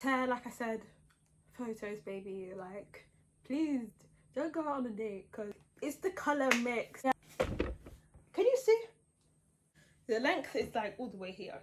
hair, like I said, photos, baby. Like, please don't go out on a date because it's the color mix. Yeah. Can you see? The length is like all the way here.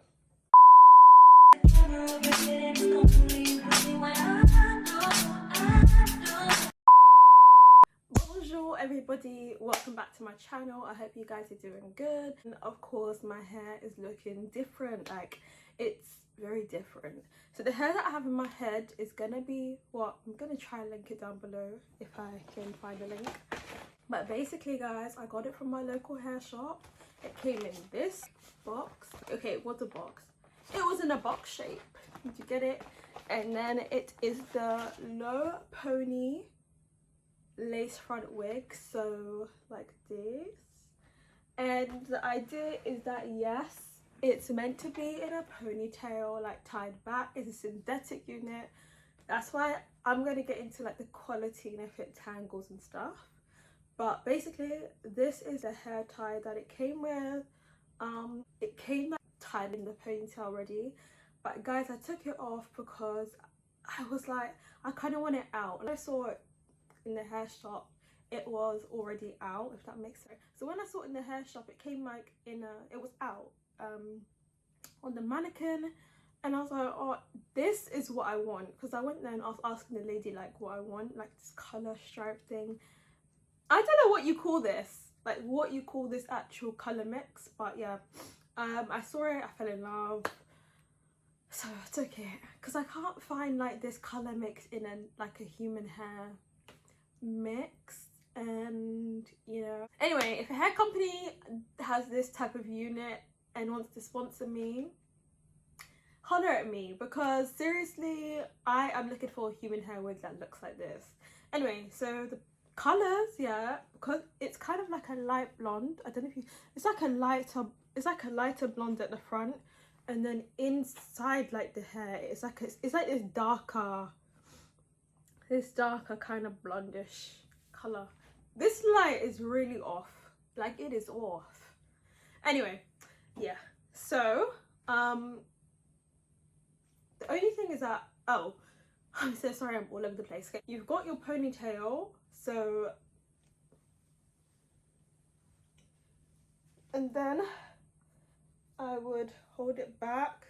Bonjour everybody, welcome back to my channel. I hope you guys are doing good. And of course my hair is looking different, like it's very different. So the hair that I have in my head is gonna be what I'm gonna try and link it down below if I can find a link. But basically guys, I got it from my local hair shop. It came in this box. Okay, it was a box. It was in a box shape. Did you get it? And then it is the low pony lace front wig, so like this. And the idea is that yes, it's meant to be in a ponytail, like tied back. It's a synthetic unit. That's why I'm going to get into like the quality and if it tangles and stuff. But basically this is a hair tie that it came with. It came like tied in the ponytail already, but guys, I took it off because I was like, I kind of want it out. And I saw it in the hair shop, it was already out, if that makes sense. So when I saw it in the hair shop, it came like in a, it was out on the mannequin, and I was like, oh, this is what I want. Because I went there and I was asking the lady like what I want, like this color stripe thing. I don't know what you call this, like what you call this actual color mix, but yeah, I saw it, I fell in love, so I took it because I can't find like this color mix in a like a human hair mix. And you know, anyway, if a hair company has this type of unit and wants to sponsor me, holler at me, because seriously I am looking for a human hair wig that looks like this. Anyway, so the colors, yeah, because it's kind of like a light blonde. I don't know if you, it's like a lighter blonde at the front, and then inside like the hair it's like this darker kind of blondish color. This light is really off, like it is off. Anyway, yeah, so the only thing is that, oh, I'm so sorry, I'm all over the place. Okay, you've got your ponytail, so, and then I would hold it back.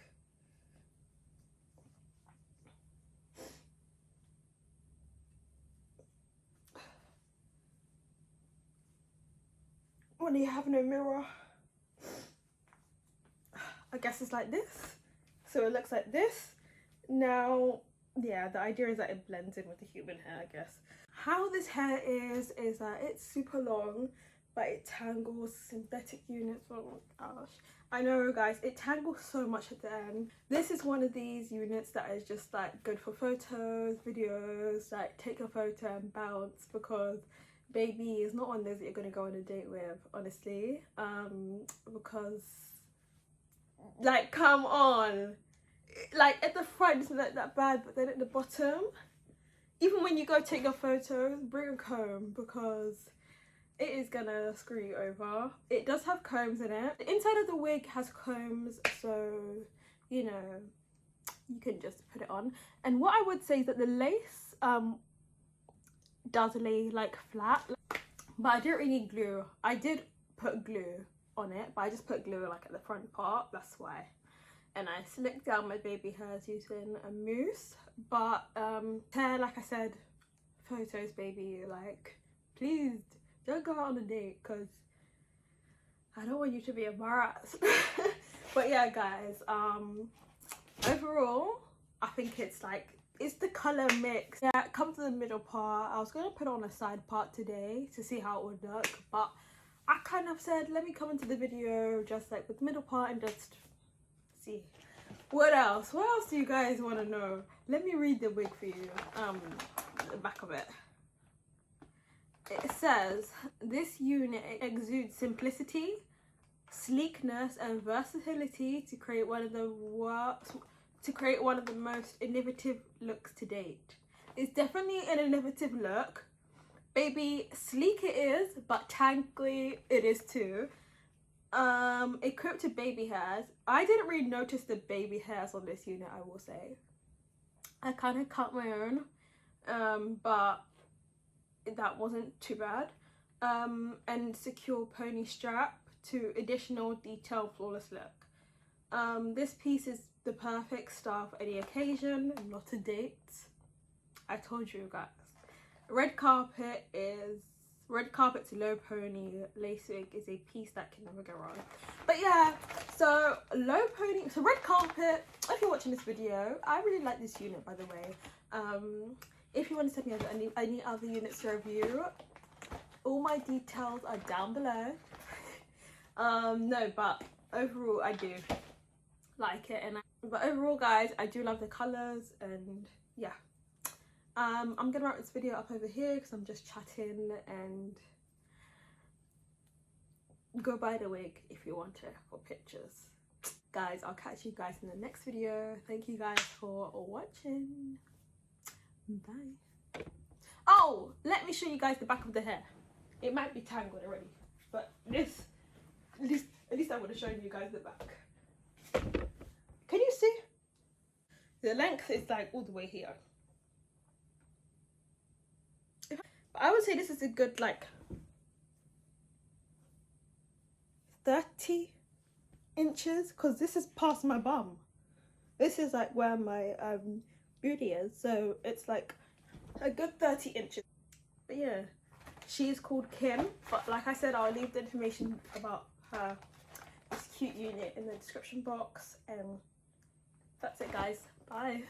When you have no mirror, I guess it's like this. So it looks like this. Now, yeah, the idea is that it blends in with the human hair, I guess. How this hair is that it's super long, but it tangles synthetic units. Oh my gosh. I know guys, it tangles so much at the end. This is one of these units that is just like good for photos, videos, like take a photo and bounce, because baby is not one of those that you're gonna go on a date with, honestly. Because like, come on, like at the front it's not that bad, but then at the bottom, even when you go take your photos, bring a comb, because it is gonna screw you over. It does have combs in it. The inside of the wig has combs, so you know, you can just put it on. And what I would say is that the lace does lay like flat, but I didn't really glue. I did put glue on it, but I just put glue like at the front part, that's why. And I slicked down my baby hairs using a mousse. But hair, like I said, photos, baby. Like, please don't go out on a date because I don't want you to be embarrassed. But yeah guys, overall I think it's like, it's the color mix. Yeah, come to the middle part. I was gonna put on a side part today to see how it would look, but I kind of said let me come into the video just like with the middle part and just see. What else do you guys want to know? Let me read the wig for you. The back of it. It says, this unit exudes simplicity, sleekness and versatility to create one of the most innovative looks to date. It's definitely an innovative look. Baby, sleek it is, but tangly it is too. Equipped with baby hairs. I didn't really notice the baby hairs on this unit, I will say. I kind of cut my own, but that wasn't too bad. And secure pony strap to additional detail flawless look. This piece is the perfect style for any occasion, not a date. I told you guys. Red carpet to low pony lace wig is a piece that can never go wrong. But yeah, so low pony, so red carpet. If you're watching this video, I really like this unit, by the way. If you want to send me over any other units to review, all my details are down below. No, but overall I do like it, but overall guys, I do love the colors, and yeah. I'm gonna wrap this video up over here because I'm just chatting, and go buy the wig if you want it for pictures. Guys, I'll catch you guys in the next video. Thank you guys for watching. Bye. Oh, let me show you guys the back of the hair. It might be tangled already, but at least I would have shown you guys the back. Can you see? The length is like all the way here. I would say this is a good like 30 inches, because this is past my bum. This is like where my booty is, so it's like a good 30 inches. But yeah, she is called Kim, but like I said, I'll leave the information about her, this cute unit, in the description box. And that's it guys, bye.